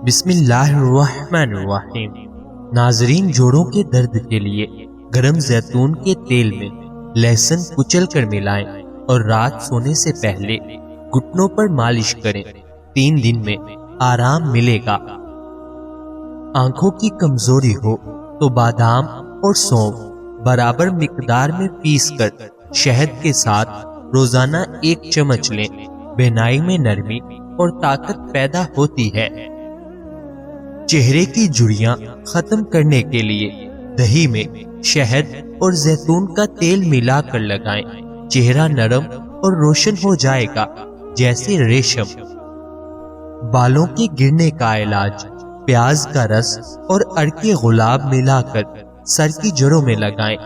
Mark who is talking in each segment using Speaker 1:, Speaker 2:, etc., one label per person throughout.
Speaker 1: بسم اللہ الرحمن الرحیم۔ ناظرین، جوڑوں کے درد کے لیے گرم زیتون کے تیل میں لہسن کچل کر ملائیں اور رات سونے سے پہلے گھٹنوں پر مالش کریں۔ 3 دن میں آرام ملے گا۔ آنکھوں کی کمزوری ہو تو بادام اور سونف برابر مقدار میں پیس کر شہد کے ساتھ روزانہ 1 چمچ لیں۔ بینائی میں نرمی اور طاقت پیدا ہوتی ہے۔ چہرے کی جھریاں ختم کرنے کے لیے دہی میں شہد اور زیتون کا تیل ملا کر لگائیں۔ چہرہ نرم اور روشن ہو جائے گا جیسے ریشم۔ بالوں کے گرنے کا علاج پیاز کا رس اور عرق گلاب ملا کر سر کی جڑوں میں لگائیں۔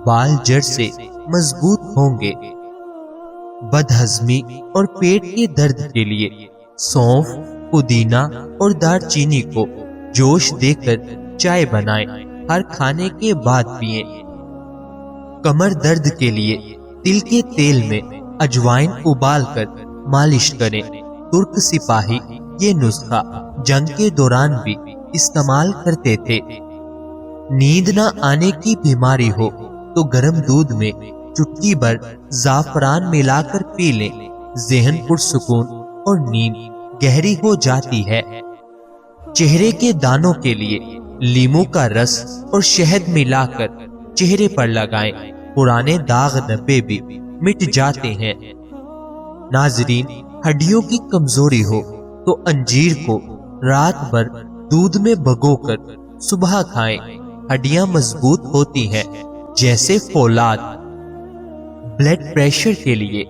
Speaker 1: بال جڑ سے مضبوط ہوں گے۔ بد ہضمی اور پیٹ کے درد کے لیے سونف، پودینہ اور دار چینی کو جوش دے کر چائے بنائیں۔ ہر کھانے کے بعد پئیں۔ کمر درد کے لیے تل کے تیل میں اجوائن ابال کر مالش کریں۔ ترک سپاہی یہ نسخہ جنگ کے دوران بھی استعمال کرتے تھے۔ نیند نہ آنے کی بیماری ہو تو گرم دودھ میں چٹکی بھر زعفران ملا کر پی لیں۔ ذہن پرسکون اور نیند گہری ہو جاتی ہے۔ چہرے کے دانوں کے لیے لیموں کا رس اور شہد ملا کر چہرے پر لگائیں۔ پرانے داغ دھبے بھی مٹ جاتے ہیں۔ ناظرین، ہڈیوں کی کمزوری ہو تو انجیر کو رات بھر دودھ میں بھگو کر صبح کھائیں۔ ہڈیاں مضبوط ہوتی ہیں جیسے فولاد۔ بلڈ پریشر کے لیے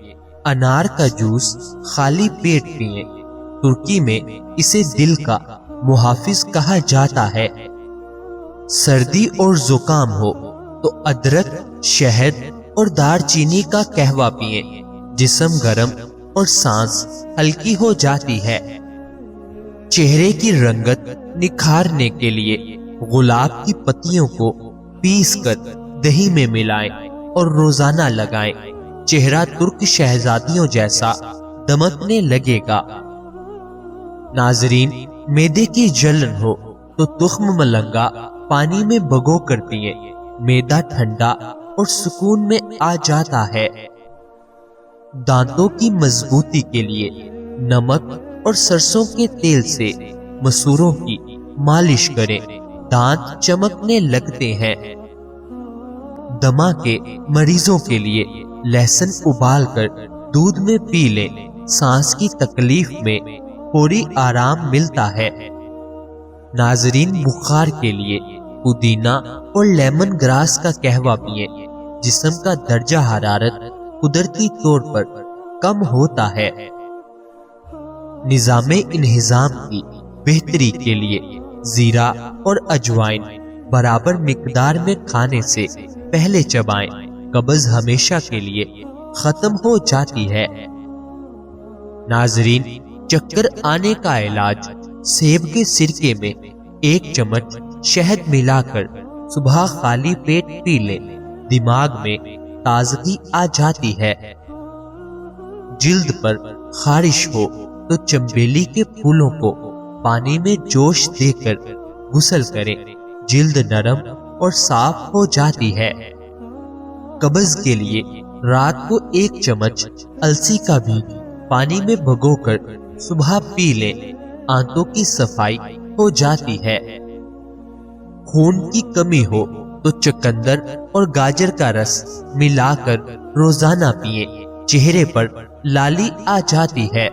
Speaker 1: انار کا جوس خالی پیٹ پئیں۔ ترکی میں اسے دل کا محافظ کہا جاتا ہے۔ سردی اور زکام ہو تو ادرک، شہد اور دار چینی کا قہوہ پئیں۔ جسم گرم اور سانس ہلکی ہو جاتی ہے۔ چہرے کی رنگت نکھارنے کے لیے گلاب کی پتیوں کو پیس کر دہی میں ملائیں اور روزانہ لگائیں۔ چہرہ ترک شہزادیوں جیسا دمکنے لگے گا۔ ناظرین، معدے کی جلن ہو تو تخم ملنگا پانی میں بھگو کر پئیں۔ معدہ ٹھنڈا اور سکون میں آ جاتا ہے۔ دانتوں کی مضبوطی کے لیے نمک اور سرسوں کے تیل سے مسوروں کی مالش کریں۔ دانت چمکنے لگتے ہیں۔ دمہ کے مریضوں کے لیے لہسن ابال کر دودھ میں پی لیں۔ سانس کی تکلیف میں فوری آرام ملتا ہے۔ ناظرین، بخار کے لیے پودینہ اور لیمن گراس کا قہوہ پئیں۔ جسم کا درجہ حرارت قدرتی طور پر کم ہوتا ہے۔ نظام انہضام کی بہتری کے لیے زیرہ اور اجوائن برابر مقدار میں کھانے سے پہلے چبائیں۔ قبض ہمیشہ کے لیے ختم ہو جاتی ہے۔ ناظرین، چکر آنے کا علاج سیب کے سرکے میں 1 چمچ شہد ملا کر صبح خالی پیٹ پی لیں۔ دماغ میں تازگی آ جاتی ہے۔ جلد پر خارش ہو تو چنبیلی کے پھولوں کو پانی میں جوش دے کر غسل کریں۔ جلد نرم اور صاف ہو جاتی ہے۔ قبض کے لیے رات کو 1 چمچ السی کا بیج پانی میں بھگو کر صبح پی لیں۔ آنتوں کی صفائی ہو جاتی ہے۔ خون کی کمی ہو تو چقندر اور گاجر کا رس ملا کر روزانہ پئیں۔ چہرے پر لالی آ جاتی ہے۔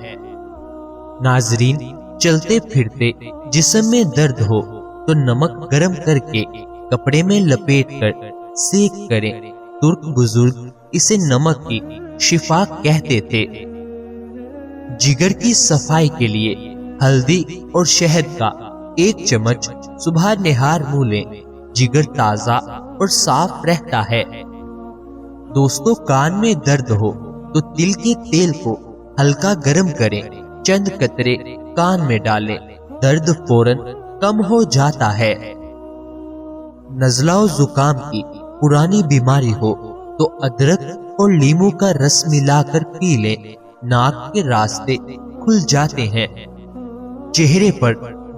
Speaker 1: ناظرین، چلتے پھرتے جسم میں درد ہو تو نمک گرم کر کے کپڑے میں لپیٹ کر سیک کریں۔ ترک بزرگ اسے نمک کی شفا کہتے تھے۔ جگر کی صفائی کے لیے ہلدی اور شہد کا 1 چمچ صبح نہار منہ لیں۔ جگر تازہ اور صاف رہتا ہے۔ دوستو، کان میں درد ہو تو تل کے تیل کو ہلکا گرم کریں۔ چند قطرے کان میں ڈالیں۔ درد فوراً کم ہو جاتا ہے۔ نزلہ و زکام کی پرانی بیماری ہو تو ادرک اور لیموں کا رس ملا کر پی لیں۔ ناک کے راستے کھل جاتے ہیں۔ چہرے پر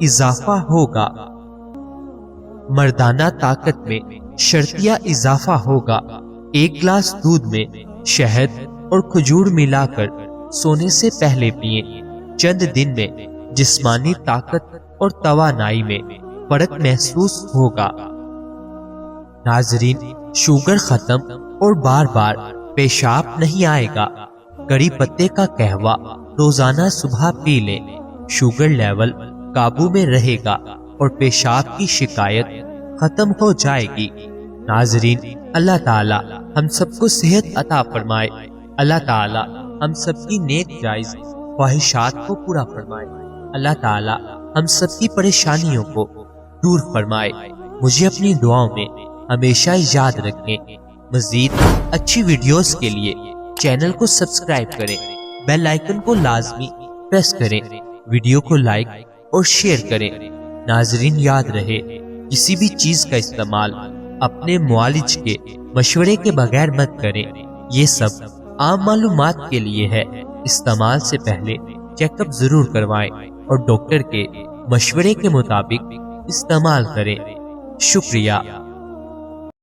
Speaker 1: اضافہ ہوگا۔ مردانہ طاقت میں شرطیہ اضافہ ہوگا۔ ایک گلاس دودھ میں شہد اور کھجور ملا کر سونے سے پہلے پئیں۔ چند دن میں جسمانی طاقت اور توانائی میں فرق محسوس ہوگا۔ ناظرین، شوگر ختم اور بار بار پیشاب نہیں آئے گا۔ کڑی پتے کا قہوہ روزانہ صبح پی لیں۔ شوگر لیول قابو میں رہے گا اور پیشاب کی شکایت ختم ہو جائے گی۔ ناظرین، اللہ تعالی ہم سب کو صحت عطا فرمائے۔ اللہ تعالی ہم سب کی نیک جائز خواہشات کو پورا فرمائے۔ اللہ تعالی ہم سب کی پریشانیوں کو دور فرمائے۔ مجھے اپنی دعاؤں میں ہمیشہ یاد رکھیں۔ مزید اچھی ویڈیوز کے لیے چینل کو سبسکرائب کریں، بیل آئیکن کو لازمی پریس کریں، ویڈیو کو لائک اور شیئر کریں۔ ناظرین، یاد رہے، کسی بھی چیز کا استعمال اپنے معالج کے مشورے کے بغیر مت کریں۔ یہ سب عام معلومات کے لیے ہے۔ استعمال سے پہلے چیک اپ ضرور کروائیں اور ڈاکٹر کے مشورے کے مطابق استعمال کریں۔ شکریہ۔